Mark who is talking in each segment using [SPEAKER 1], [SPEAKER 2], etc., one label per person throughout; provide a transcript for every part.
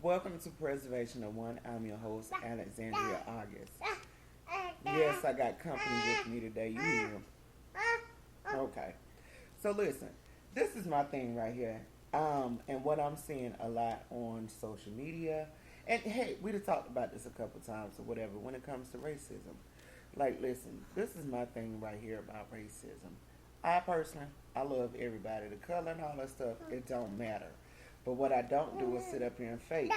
[SPEAKER 1] Welcome to Preservation of One. I'm your host, Alexandria August. Yes, I got company with me today. You hear? Okay. So listen, this is my thing right here. And what I'm seeing a lot on social media, and hey, we have talked about this a couple times or whatever when it comes to racism. Like, listen, this is my thing right here about racism. I personally, I love everybody. The color and all that stuff, it don't matter. But what I don't do is sit up here and fake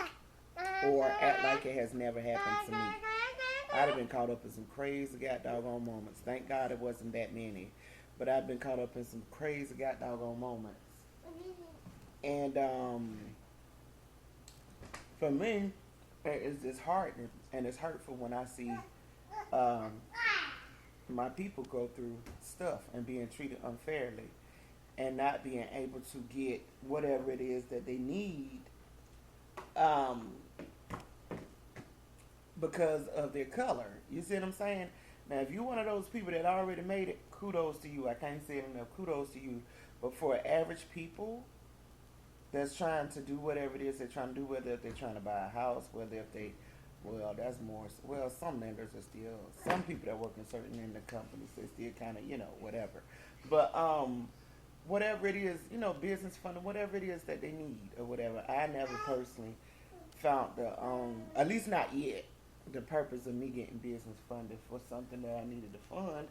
[SPEAKER 1] or act like it has never happened to me. I'd have been caught up in some crazy god doggone moments. Thank God it wasn't that many. But I've been caught up in some crazy god doggone moments. And for me, it's just hard and it's hurtful when I see um, my people go through stuff and being treated unfairly and not being able to get whatever it is that they need um, because of their color. You see what I'm saying? Now, if you're one of those people that already made it, kudos to you. I can't say it enough. Kudos to you. But for average people that's trying to do whatever it is they're trying to do, whether if they're trying to buy a house, whether if they, well, that's more, well, some lenders are still, some people that work in certain lending companies, they still kind of, whatever. But whatever it is, business funding, whatever it is that they need or whatever, I never personally found the, at least not yet, the purpose of me getting business funded for something that I needed to fund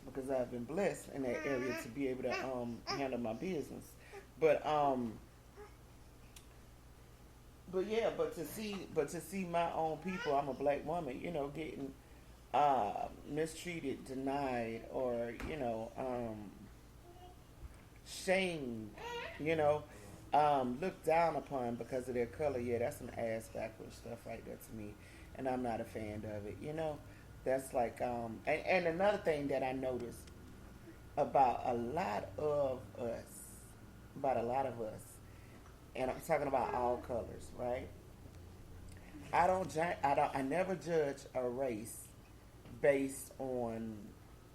[SPEAKER 1] because I've been blessed in that area to be able to handle my business. But yeah, but to see my own people, I'm a black woman, getting mistreated, denied, or shamed, looked down upon because of their color. Yeah, that's some ass backwards stuff right there to me, and I'm not a fan of it. That's like and another thing that I noticed about a lot of us, and I'm talking about all colors, right? I never judge a race based on.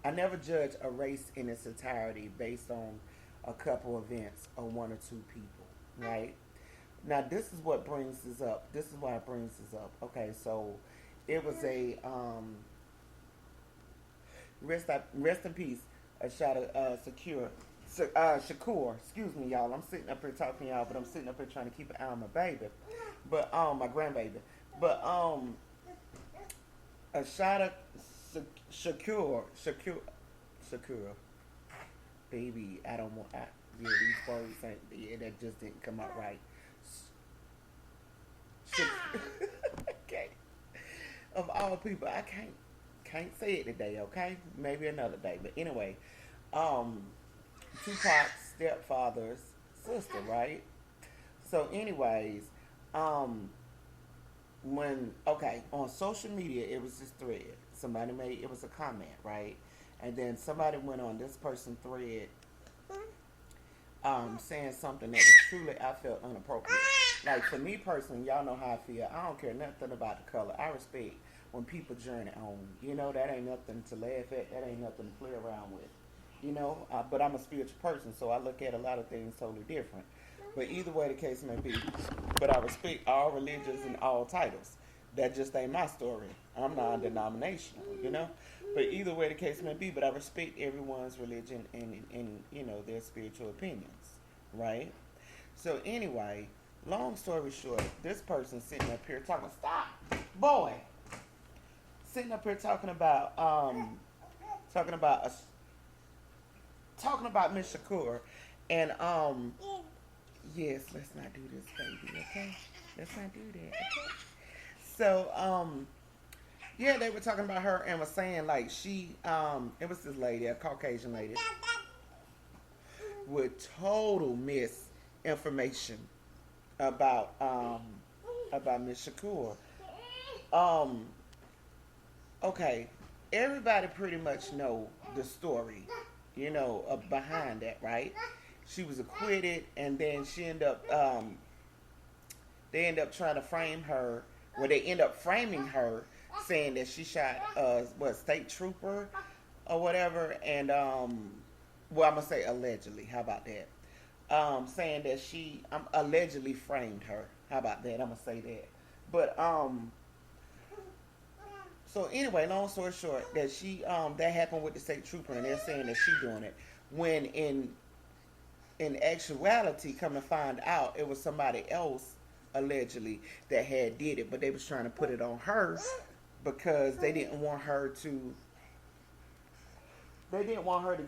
[SPEAKER 1] I never judge a race in its entirety based on a couple events or one or two people, right? Now this is what brings this up. This is why it brings this up. Okay, so it was a rest in peace. A shot of Shakur. Excuse me, y'all. I'm sitting up here talking to y'all, but I'm sitting up here trying to keep an eye on my baby, but my grandbaby. But a shot of Shakur. Baby, I don't want. Yeah, these words ain't. Yeah, that just didn't come out right. Okay. Of all people, I can't say it today. Okay, maybe another day. But anyway, um, Tupac's stepfather's sister, right? So, anyways, um, when on social media, it was this thread. Somebody made it was a comment, right? And then somebody went on this person's thread, saying something that was truly I felt inappropriate. Like for me personally, y'all know how I feel. I don't care nothing about the color. I respect when people journey on. That ain't nothing to laugh at. That ain't nothing to play around with. But I'm a spiritual person, so I look at a lot of things totally different. But either way the case may be, but I respect all religions and all titles. That just ain't my story. I'm non-denominational, But either way the case may be, but I respect everyone's religion and their spiritual opinions, right? So anyway, long story short, this person sitting up here talking, stop, boy, sitting up here talking about talking about us talking about Miss Shakur, and yes, let's not do this, baby, okay? Let's not do that, okay? So yeah, they were talking about her and was saying like it was this lady, a Caucasian lady, with total misinformation about Miss Shakur. Um, okay, everybody pretty much know the story, behind that, right? She was acquitted, and then she ended up they end up trying to frame her. Well, they end up framing her, saying that she shot state trooper or whatever, and well, I'm gonna say allegedly. How about that? Saying that she allegedly framed her. How about that? I'm gonna say that. But so anyway, long story short, that she that happened with the state trooper, and they're saying that she doing it when in actuality, come to find out, it was somebody else allegedly that had did it, but they was trying to put it on her because they didn't want her to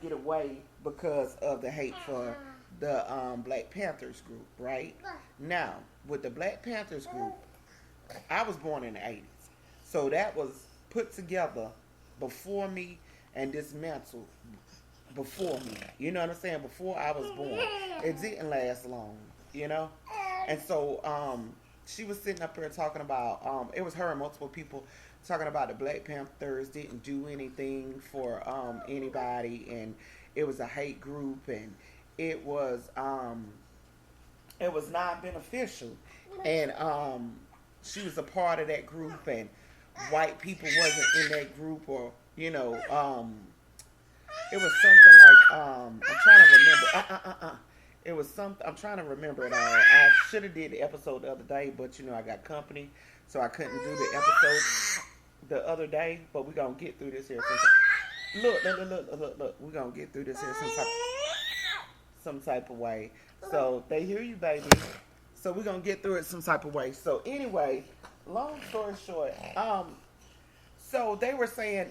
[SPEAKER 1] get away because of the hate for the Black Panthers group, right? Now, with the Black Panthers group, I was born in the 80s. So that was put together before me and dismantled before me. You know what I'm saying? Before I was born. It didn't last long, you know? And so she was sitting up here talking about, it was her and multiple people talking about the Black Panthers didn't do anything for anybody, and it was a hate group, and it was not beneficial. And she was a part of that group, and white people wasn't in that group, or it was something like I'm trying to remember. It was something I'm trying to remember it all. I should have did the episode the other day, but I got company, so I couldn't do the episode the other day. But we're gonna get through this here. Look. We're gonna get through this here some type of way. So they hear you, baby. So we're gonna get through it some type of way. So anyway, long story short, so they were saying,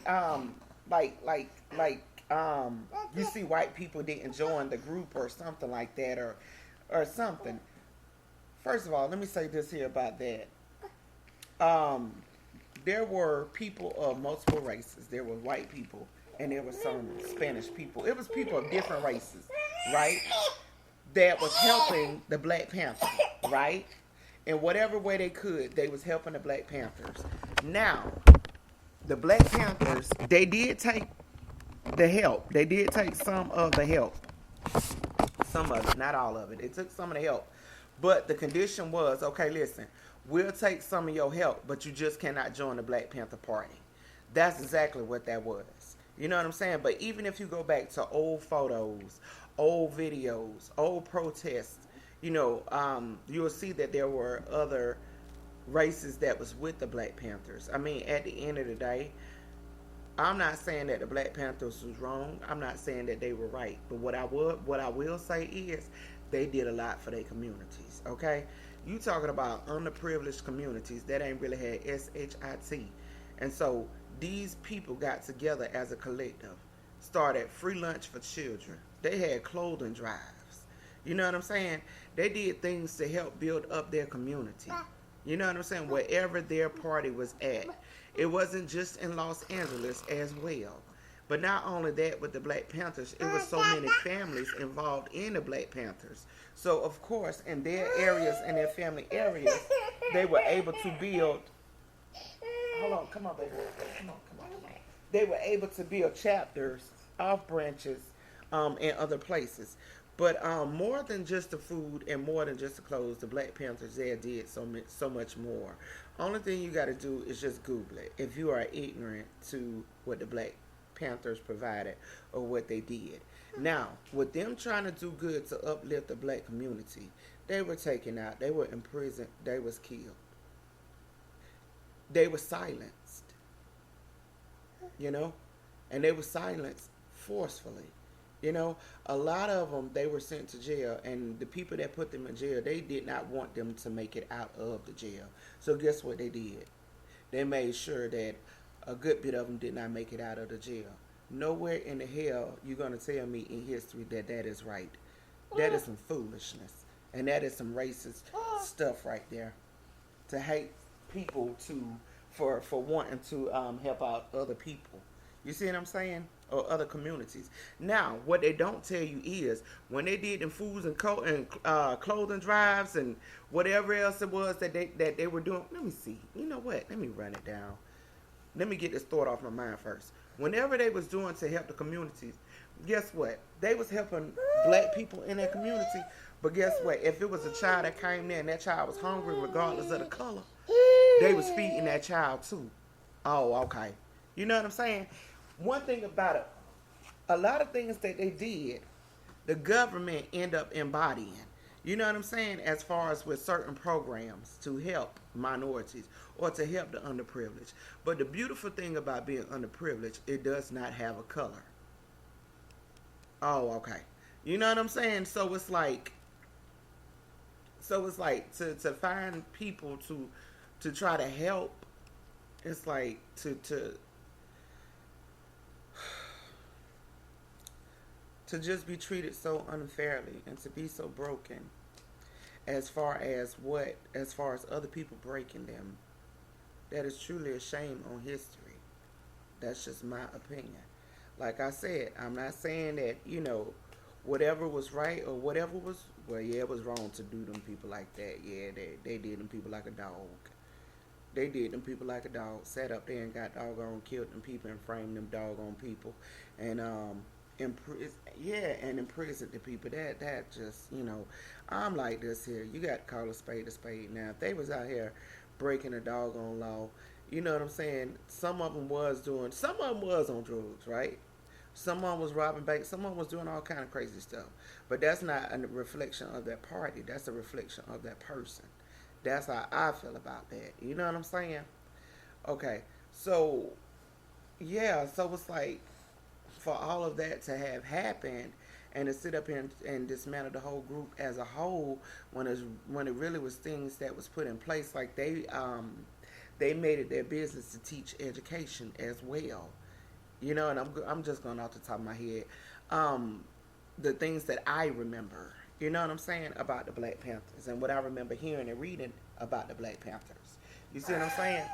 [SPEAKER 1] you see white people didn't join the group or something like that, or something. First of all, let me say this here about that. There were people of multiple races. There were white people, and there were some Spanish people. It was people of different races, right? That was helping the Black Panthers, right? In whatever way they could, they was helping the Black Panthers. Now, the Black Panthers, they did take the help. They did take some of the help. Some of it, not all of it. They took some of the help. But the condition was, okay, listen, we'll take some of your help, but you just cannot join the Black Panther Party. That's exactly what that was. You know what I'm saying? But even if you go back to old photos, old videos, old protests, you'll see that there were other races that was with the Black Panthers. I mean, at the end of the day, I'm not saying that the Black Panthers was wrong. I'm not saying that they were right. But what I will say is they did a lot for their communities, okay? You talking about underprivileged communities that ain't really had SHIT. And so these people got together as a collective, started free lunch for children. They had clothing drives. You know what I'm saying? They did things to help build up their community. You know what I'm saying? Wherever their party was at. It wasn't just in Los Angeles as well. But not only that, with the Black Panthers, it was so many families involved in the Black Panthers. So, of course, in their areas, in their family areas, they were able to build... Hold on, come on, baby. Come on. They were able to build chapters, off branches, in other places. But more than just the food and more than just the clothes, the Black Panthers there did so much more. Only thing you got to do is just Google it if you are ignorant to what the Black Panthers provided or what they did. Now, with them trying to do good to uplift the Black community, they were taken out, they were imprisoned, they was killed. They were silenced, and they were silenced forcefully. A lot of them, they were sent to jail, and the people that put them in jail, they did not want them to make it out of the jail. So guess what they did? They made sure that a good bit of them did not make it out of the jail. Nowhere in the hell you're going to tell me in history that is right. That is some foolishness, and that is some racist stuff right there. To hate people for wanting to help out other people. You see what I'm saying? Or other communities. Now, what they don't tell you is when they did them foods and clothing drives and whatever else it was that they were doing. Let me see. You know what? Let me run it down. Let me get this thought off my mind first. Whenever they was doing to help the communities, guess what? They was helping Black people in their community. But guess what? If it was a child that came there and that child was hungry regardless of the color, they was feeding that child too. Oh, okay. You know what I'm saying? One thing about it, a lot of things that they did, the government end up embodying. You know what I'm saying? As far as with certain programs to help minorities or to help the underprivileged. But the beautiful thing about being underprivileged, it does not have a color. Oh, okay. You know what I'm saying? So it's like to find people to try to help. It's like to just be treated so unfairly and to be so broken as far as other people breaking them. That is truly a shame on history. That's just my opinion. Like I said, I'm not saying that, whatever was right or whatever was, well, yeah, it was wrong to do them people like that. Yeah, they did them people like a dog. They did them people like a dog. Sat up there and got doggone killed them people and framed them doggone people. And, and imprisoned the people. That just, I'm like this here. You got to call a spade a spade. Now, if they was out here breaking a doggone law, you know what I'm saying? Some of them was on drugs, right? Someone was robbing banks. Someone was doing all kind of crazy stuff. But that's not a reflection of that party. That's a reflection of that person. That's how I feel about that. You know what I'm saying? Okay. So, yeah. So it's like for all of that to have happened and to sit up here and dismantle the whole group as a whole when it really was things that was put in place, like they made it their business to teach education as well. And I'm just going off the top of my head. The things that I remember, you know what I'm saying, about the Black Panthers and what I remember hearing and reading about the Black Panthers. You see what I'm saying?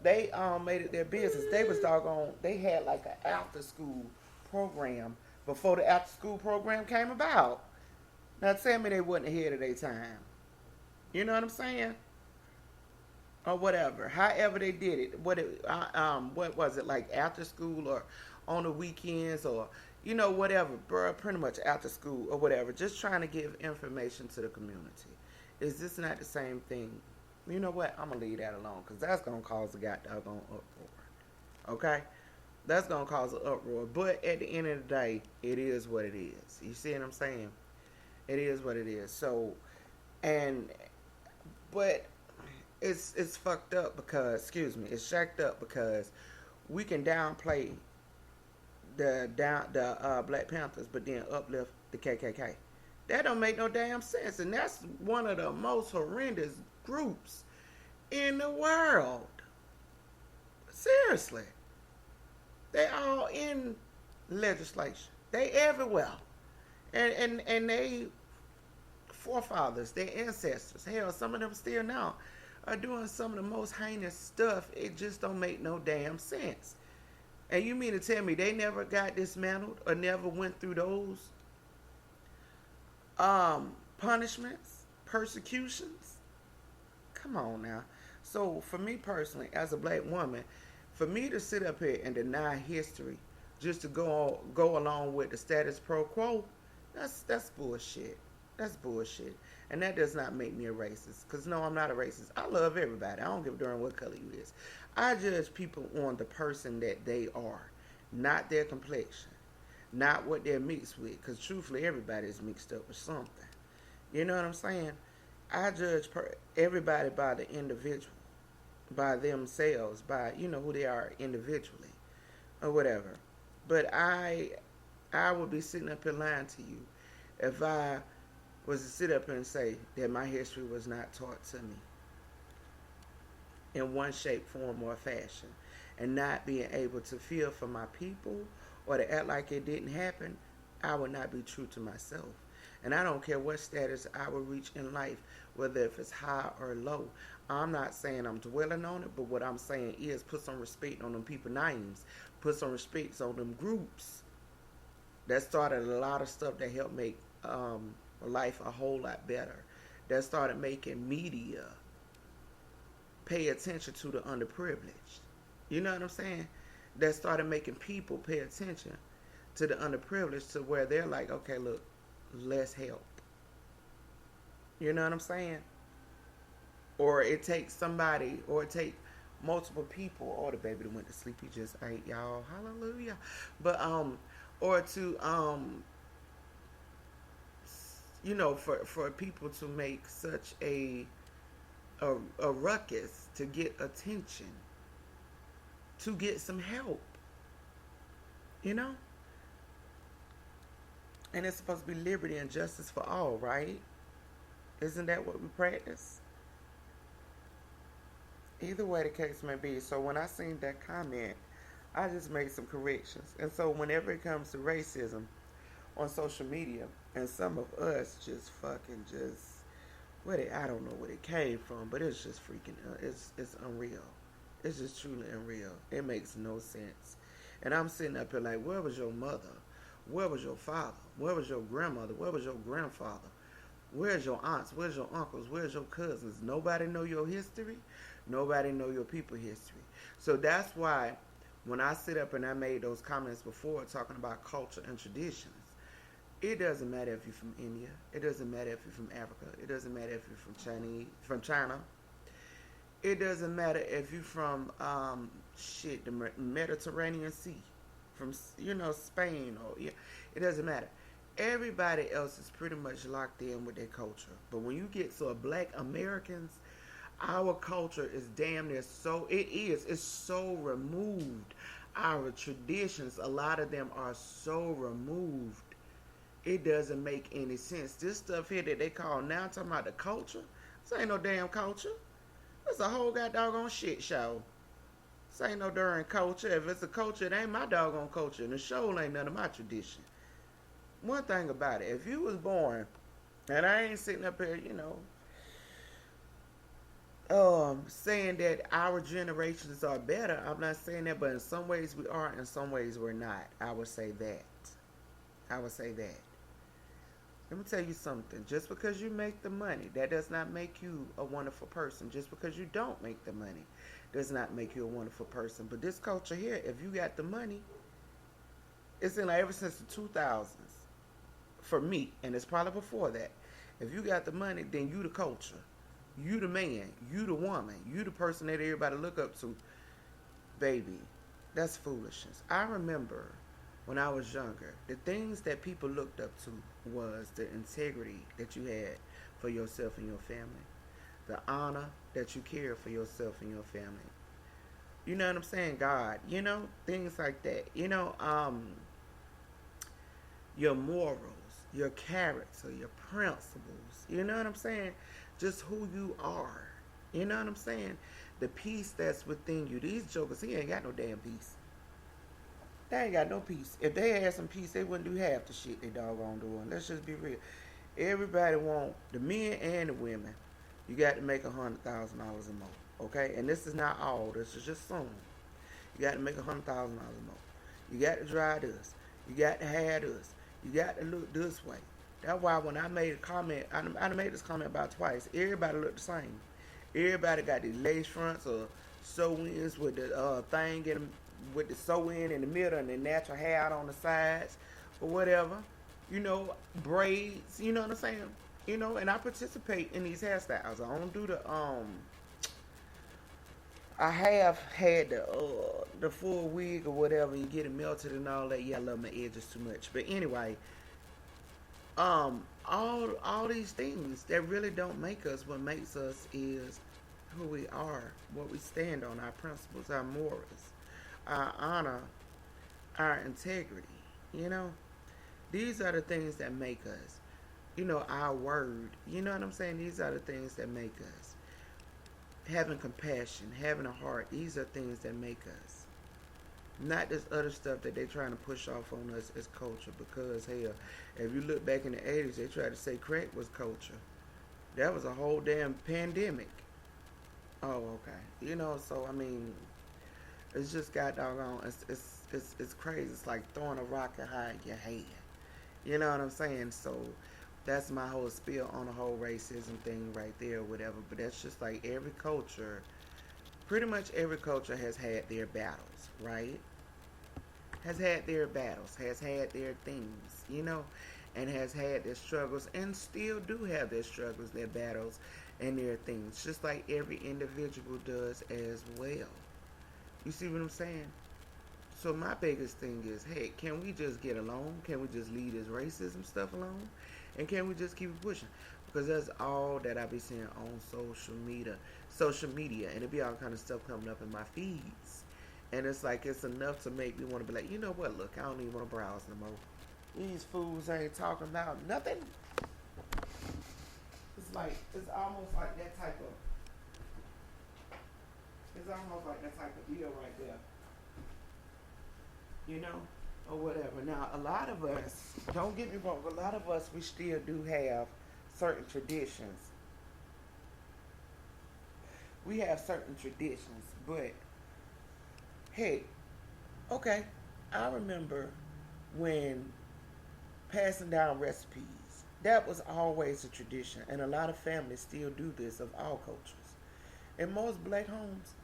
[SPEAKER 1] They made it their business. They was doggone. They had like an after school program before the after school program came about. Now tell me they wasn't ahead of their time. You know what I'm saying? Or whatever. However they did it. What was it, like after school or on the weekends or whatever, bro, pretty much after school or whatever, just trying to give information to the community. Is this not the same thing? You know what? I'm gonna leave that alone because that's gonna cause a goddamn uproar. Okay? That's gonna cause an uproar. But at the end of the day, it is what it is. You see what I'm saying? It is what it is. So, but it's fucked up because, it's shacked up because we can downplay the Black Panthers, but then uplift the KKK. That don't make no damn sense, and that's one of the most horrendous groups in the world. Seriously, they all in legislation. They everywhere, and they forefathers, their ancestors, hell, some of them still now are doing some of the most heinous stuff. It just don't make no damn sense. And you mean to tell me they never got dismantled or never went through those punishments, persecutions? Come on now. So for me personally, as a black woman, for me to sit up here and deny history just to go along with the status quo, that's bullshit. That's bullshit. And that does not make me a racist. Because no, I'm not a racist. I love everybody. I don't give a darn what color you is. I judge people on the person that they are, not their complexion, not what they're mixed with. Because truthfully, everybody is mixed up with something. You know what I'm saying? I judge everybody by the individual, by themselves, by who they are individually, or whatever. But I would be sitting up here lying to you if I was to sit up here and say that my history was not taught to me in one shape, form, or fashion, and not being able to feel for my people or to act like it didn't happen, I would not be true to myself. And I don't care what status I will reach in life, whether if it's high or low. I'm not saying I'm dwelling on it, but what I'm saying is put some respect on them people's names. Put some respect on them groups that started a lot of stuff that helped make life a whole lot better. That started making media pay attention to the underprivileged. You know what I'm saying? That started making people pay attention to the underprivileged to where they're like, okay, look, let's help. You know what I'm saying? Or it takes somebody, or it takes multiple people. Oh, the baby that went to sleep, he just ate, y'all. Hallelujah. But or to for people to make such a ruckus to get attention, to get some help, you know? And it's supposed to be liberty and justice for all, right? Isn't that what we practice? Either way the case may be. So when I seen that comment, I just made some corrections. And so whenever it comes to racism on social media, and some of us just fucking just I don't know where it came from, but it's just freaking it's unreal. It's just truly unreal. It makes no sense. And I'm sitting up here like, where was your mother? Where was your father? Where was your grandmother? Where was your grandfather? Where's your aunts? Where's your uncles? Where's your cousins? Nobody know your history. Nobody know your people history. So that's why when I sit up and I made those comments before talking about culture and traditions, it doesn't matter if you're from India. It doesn't matter if you're from Africa. It doesn't matter if you're from China. It doesn't matter if you're from the Mediterranean Sea, from Spain it doesn't matter. Everybody else is pretty much locked in with their culture. But when you get to Black Americans, our culture is damn near it's so removed. Our traditions, a lot of them are so removed. It doesn't make any sense. This stuff here that they call now talking about the culture, this ain't no damn culture. It's a whole goddamn shit show. This ain't no darn culture. If it's a culture, it ain't my doggone culture. And the show ain't none of my tradition. One thing about it, if you was born, and I ain't sitting up here, saying that our generations are better. I'm not saying that, but in some ways we are, in some ways we're not. I would say that. Let me tell you something. Just because you make the money, that does not make you a wonderful person. Just because you don't make the money does not make you a wonderful person. But this culture here, if you got the money, it's in like ever since the 2000s, for me, and it's probably before that. If you got the money, then you the culture. You the man. You the woman. You the person that everybody look up to. Baby, that's foolishness. I remember when I was younger, the things that people looked up to was the integrity that you had for yourself and your family. The honor that you cared for yourself and your family. You know what I'm saying? God, things like that. Your morals, your character, your principles. You know what I'm saying? Just who you are. You know what I'm saying? The peace that's within you. These jokers, he ain't got no damn peace. They ain't got no peace. If they had some peace, they wouldn't do half the shit they doggone doing. Let's just be real. Everybody want, the men and the women, you got to make $100,000 or more. Okay? And this is not all. This is just some. You got to make $100,000 or more. You got to drive this. You got to have this. You got to look this way. That's why when I made a comment, I made this comment about twice. Everybody look the same. Everybody got these lace fronts or sew-ins with the thing with the sew-in in the middle and the natural hair out on the sides or whatever. Braids. You know what I'm saying? And I participate in these hairstyles. I don't do the I have had the full wig or whatever. You get it melted and all that. Yeah, I love my edges too much. But anyway, all these things that really don't make us. What makes us is who we are, what we stand on, our principles, our morals, our honor, our integrity. These are the things that make us. Our word. You know what I'm saying? These are the things that make us. Having compassion, having a heart. These are things that make us. Not this other stuff that they're trying to push off on us as culture. Because, hell, if you look back in the 80s, they tried to say crack was culture. That was a whole damn pandemic. Oh, okay. So, I mean, it's just got doggone, it's crazy. It's like throwing a rock and hiding your head. You know what I'm saying? So, that's my whole spiel on the whole racism thing right there or whatever. But that's just like every culture, pretty much every culture has had their battles, right? Has had their battles, has had their things, and has had their struggles and still do have their struggles, their battles, and their things. Just like every individual does as well. You see what I'm saying? So my biggest thing is, hey, can we just get along? Can we just leave this racism stuff alone? And can we just keep it pushing? Because that's all that I be seeing on social media, and it be all kind of stuff coming up in my feeds. And it's like it's enough to make me want to be like, you know what? Look, I don't even want to browse no more. These fools ain't talking about nothing. It's almost like that type of deal right there, you know, or whatever. Now, a lot of us, don't get me wrong, a lot of us we still do have certain traditions. We have certain traditions, but hey, okay, I remember when passing down recipes. That was always a tradition, and a lot of families still do this of all cultures. In most black homes,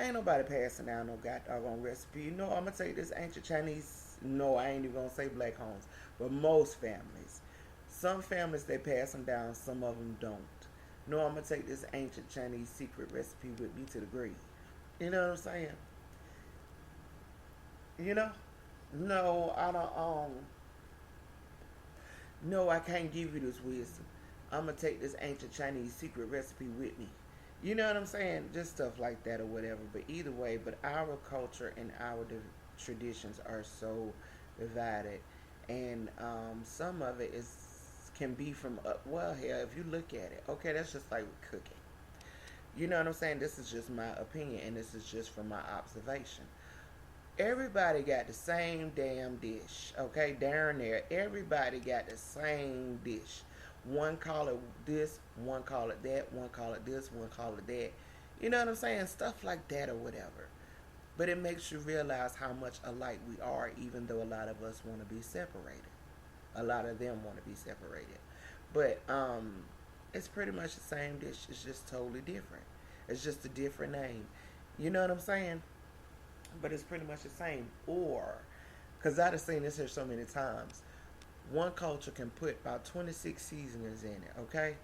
[SPEAKER 1] ain't nobody passing down no goddamn recipe. You know, I'm gonna take this ancient Chinese. No, I ain't even gonna say black homes, but most families. Some families they pass them down, some of them don't. No, I'm gonna take this ancient Chinese secret recipe with me to the grave. You know what I'm saying? You know? No, I don't. No, I can't give you this wisdom. I'm gonna take this ancient Chinese secret recipe with me. You know what I'm saying? Just stuff like that or whatever. But either way, but our culture and our traditions are so divided, and some of it is can be from well, hell, if you look at it, okay, that's just like with cooking. You know what I'm saying? This is just my opinion, and this is just from my observation. Everybody got the same damn dish, okay? Down there, everybody got the same dish. One call it this, one call it that, one call it this, one call it that. You know what I'm saying? Stuff like that or whatever. But it makes you realize how much alike we are, even though a lot of us want to be separated. A lot of them want to be separated. But it's pretty much the same dish. It's just totally different. It's just a different name. You know what I'm saying? But it's pretty much the same. Or, because I've seen this here so many times, one culture can put about 26 seasonings in it, okay?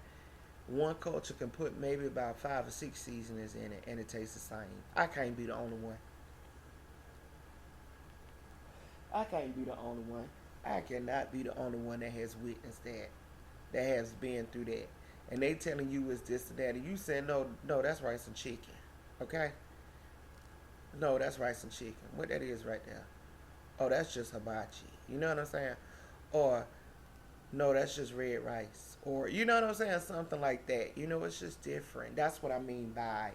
[SPEAKER 1] One culture can put maybe about 5 or 6 seasonings in it, and it tastes the same. I can't be the only one. I can't be the only one. I cannot be the only one that has witnessed that, that has been through that. And they telling you it's this and that, and you saying, no, no, that's rice and chicken, okay? No, that's rice and chicken. What that is right there. Oh, that's just hibachi. You know what I'm saying? Or, no, that's just red rice. Or, you know what I'm saying? Something like that. You know, it's just different. That's what I mean by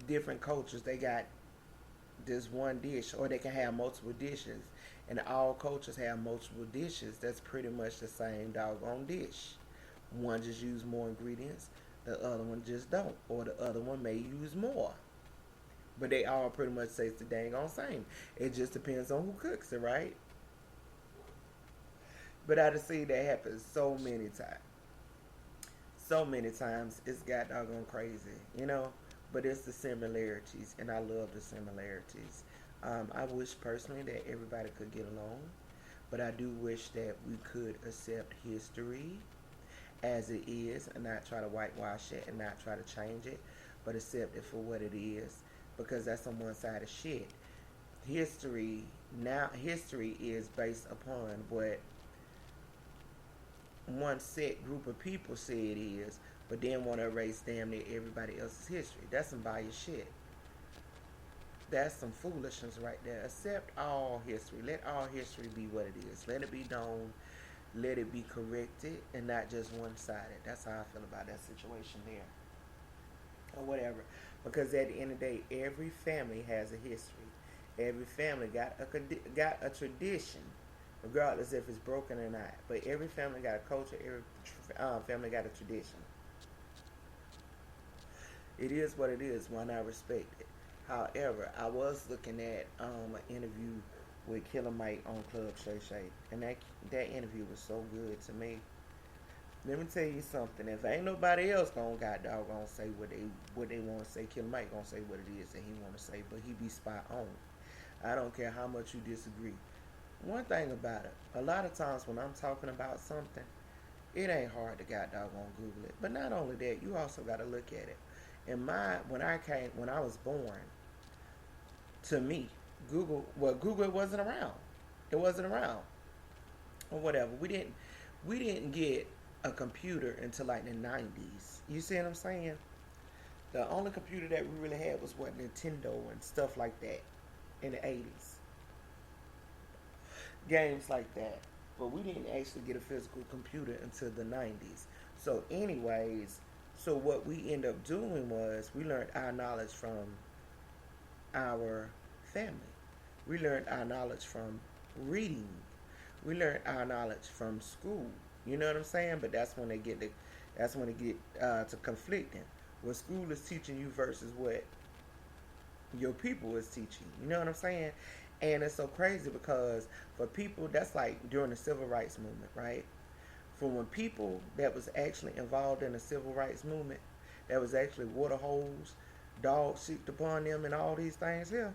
[SPEAKER 1] different cultures. They got this one dish, or they can have multiple dishes. And all cultures have multiple dishes. That's pretty much the same doggone dish. One just use more ingredients. The other one just don't. Or the other one may use more. But they all pretty much taste the dang on same. It just depends on who cooks it, right? But I just see that happen so many times. So many times it's got doggone crazy, you know? But it's the similarities, and I love the similarities. I wish personally that everybody could get along, but I do wish that we could accept history as it is and not try to whitewash it and not try to change it, but accept it for what it is, because that's some one-sided shit. History is based upon what one set group of people say it is, but then want to erase damn near everybody else's history. That's some biased shit. That's some foolishness right there. Accept all history. Let all history be what it is. Let it be known. Let it be corrected and not just one-sided. That's how I feel about that situation there. Or whatever. Because at the end of the day, every family has a history. Every family got a tradition, regardless if it's broken or not. But every family got a culture. Every family got a tradition. It is what it is. Why not respect it? However, I was looking at an interview with Killer Mike on Club Shay Shay, and that interview was so good to me. Let me tell you something. If ain't nobody else gonna got doggone say what they want to say, Killer Mike gonna say what it is that he want to say, but he be spot on. I don't care how much you disagree. One thing about it, a lot of times when I'm talking about something, it ain't hard to got doggone Google it. But not only that, you also got to look at it. When I was born, to me, Google wasn't around. It wasn't around, or whatever. We didn't get a computer until like the 90s. You see what I'm saying? The only computer that we really had was what, Nintendo and stuff like that in the 80s. Games like that. But we didn't actually get a physical computer until the 90s. So, anyways, so what we end up doing was we learned our knowledge from our family. We learned our knowledge from reading. We learned our knowledge from school. You know what I'm saying? But that's when it get to conflicting. What school is teaching you versus what your people is teaching. You know what I'm saying? And it's so crazy because for people, that's like during the civil rights movement, right? For when people that was actually involved in the civil rights movement, that was actually water holes, dogs sicked upon them, and all these things here,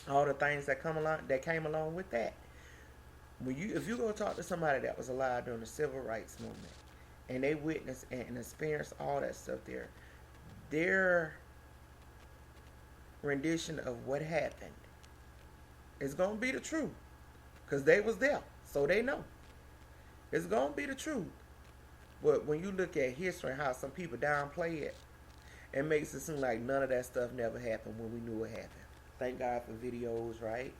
[SPEAKER 1] all the things that came along with that. If you go talk to somebody that was alive during the civil rights movement, and they witnessed and experienced all that stuff there, their rendition of what happened is gonna be the truth, cause they was there, so they know it's gonna be the truth. But when you look at history and how some people downplay it, it makes it seem like none of that stuff never happened when we knew it happened. Thank God for videos, right?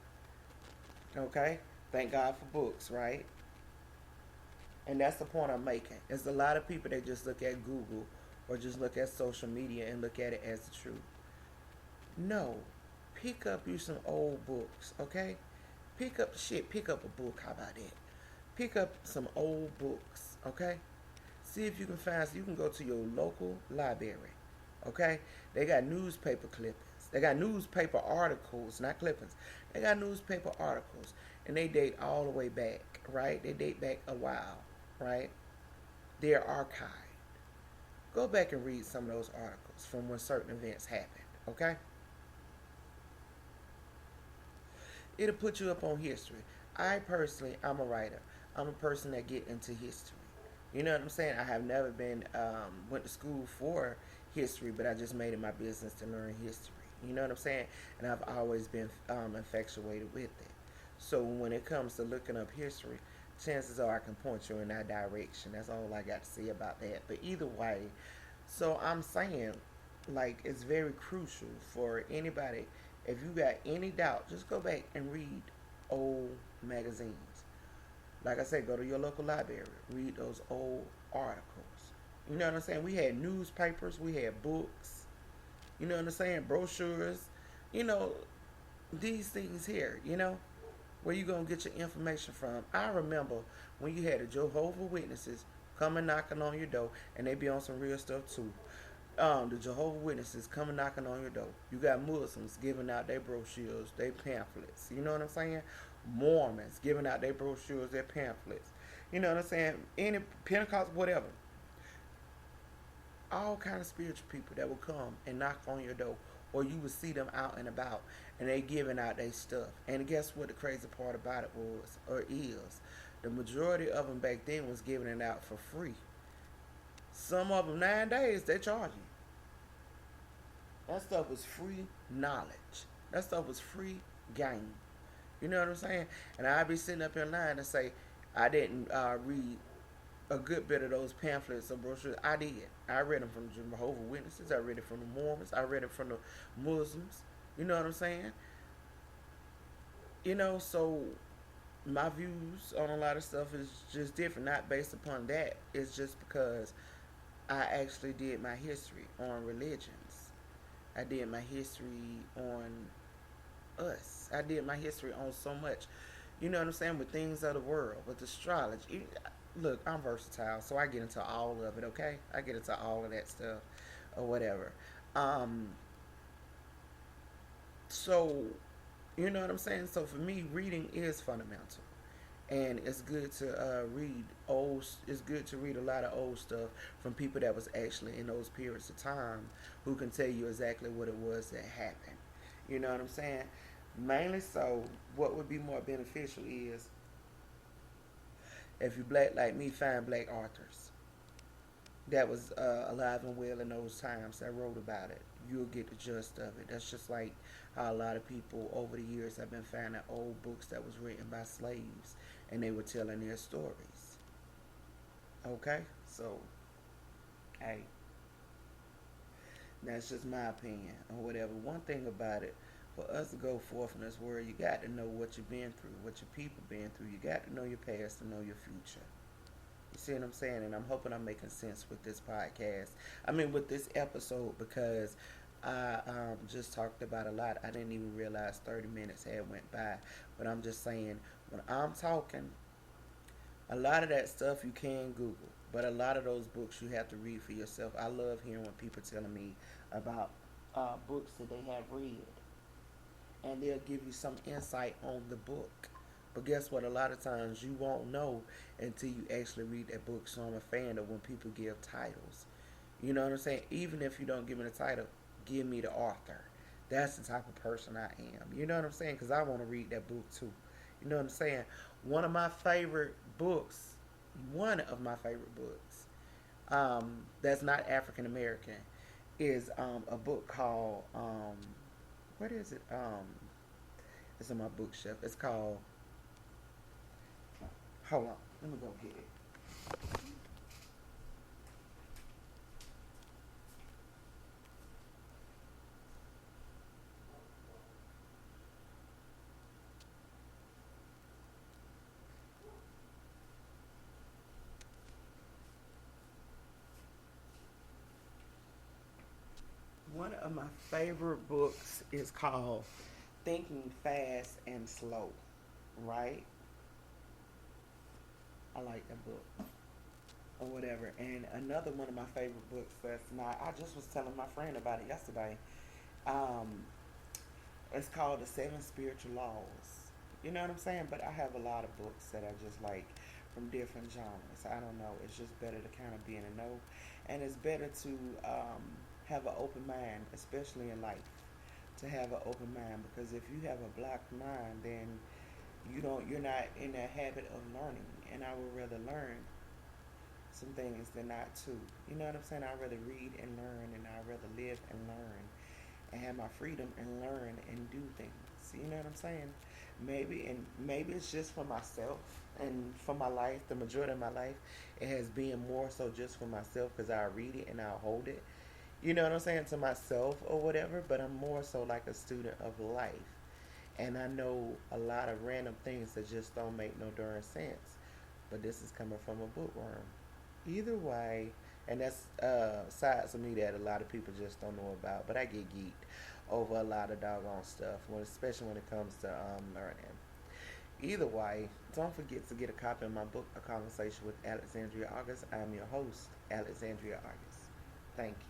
[SPEAKER 1] Okay? Thank God for books, right? And that's the point I'm making. There's a lot of people that just look at Google or just look at social media and look at it as the truth. No. Pick up you some old books, okay? Pick up a book, how about that? Pick up some old books, okay? See if you can find, so you can go to your local library, okay? They got newspaper clippings. They got newspaper articles, not clippings. They got newspaper articles, and they date all the way back, right? They date back a while, right? They're archived. Go back and read some of those articles from when certain events happened, okay? It'll put you up on history. I'm a writer. I'm a person that get into history. You know what I'm saying? I have never went to school for history, but I just made it my business to learn history. You know what I'm saying? And I've always been infatuated with it. So when it comes to looking up history, chances are I can point you in that direction. That's all I got to say about that. But either way, so I'm saying, like, it's very crucial for anybody. If you got any doubt, just go back and read old magazines. Like I said, go to your local library, read those old articles. You know what I'm saying? We had newspapers, we had books, you know what I'm saying? Brochures, you know, these things here, you know, where you gonna get your information from. I remember when you had the Jehovah Witnesses coming knocking on your door, and they be on some real stuff too. The Jehovah Witnesses coming knocking on your door. You got Muslims giving out their brochures, their pamphlets. You know what I'm saying? Mormons giving out their brochures, their pamphlets. You know what I'm saying? Any Pentecost, whatever. All kind of spiritual people that will come and knock on your door, or you will see them out and about, and they giving out their stuff. And guess what? The crazy part about it was, or is, the majority of them back then was giving it out for free. Some of them nowadays they charge you. That stuff was free knowledge. That stuff was free game. You know what I'm saying? And I'd be sitting up in line and say, I didn't read a good bit of those pamphlets or brochures. I did. I read them from the Jehovah Witnesses. I read it from the Mormons. I read it from the Muslims. You know what I'm saying? You know, so my views on a lot of stuff is just different. Not based upon that. It's just because I actually did my history on religions. I did my history on us. I did my history on so much. You know what I'm saying? With things of the world, with astrology. Look, I'm versatile, so I get into all of it, okay? I get into all of that stuff or whatever. So, you know what I'm saying? So for me, reading is fundamental. And it's good to it's good to read a lot of old stuff from people that was actually in those periods of time who can tell you exactly what it was that happened. You know what I'm saying? Mainly so, what would be more beneficial is if you black like me, find black authors that was alive and well in those times that wrote about it. You'll get the gist of it. That's just like how a lot of people over the years have been finding old books that was written by slaves and they were telling their stories. Okay? So, hey, that's just my opinion or whatever. One thing about it, for us to go forth in this world, you got to know what you've been through, what your people been through. You got to know your past to know your future. You see what I'm saying? And I'm hoping I'm making sense with this podcast. I mean, with this episode, because I just talked about a lot. I didn't even realize 30 minutes had went by. But I'm just saying, when I'm talking, a lot of that stuff you can Google. But a lot of those books you have to read for yourself. I love hearing when people telling me about books that they have read, and they'll give you some insight on the book. But guess what? A lot of times you won't know until you actually read that book. So I'm a fan of when people give titles. You know what I'm saying? Even if you don't give me the title, give me the author. That's the type of person I am. You know what I'm saying? Because I want to read that book too. You know what I'm saying? One of my favorite books, one of my favorite books, that's not African American, is a book called what is it? It's on my bookshelf. It's called. Hold on, let me go get it. One of my favorite books is called Thinking Fast and Slow. Right? I like that book or whatever. And another one of my favorite books that's not. I just was telling my friend about it yesterday. Um, it's called The Seven Spiritual Laws. You know what I'm saying? But I have a lot of books that I just like from different genres. I don't know. It's just better to kind of be in a know, and it's better to have an open mind, especially in life. To have an open mind, because if you have a blocked mind, then you're not in the habit of learning. And I would rather learn some things than not to. You know what I'm saying? I'd rather read and learn, and I'd rather live and learn and have my freedom and learn and do things. You know what I'm saying? Maybe it's just for myself and for my life. The majority of my life, it has been more so just for myself because I read it and I hold it. You know what I'm saying, to myself or whatever. But I'm more so like a student of life, and I know a lot of random things that just don't make no darn sense. But this is coming from a bookworm. Either way, and that's sides of me that a lot of people just don't know about. But I get geeked over a lot of doggone stuff, especially when it comes to learning. Either way, don't forget to get a copy of my book, A Conversation with Alexandria August. I'm your host, Alexandria August. Thank you.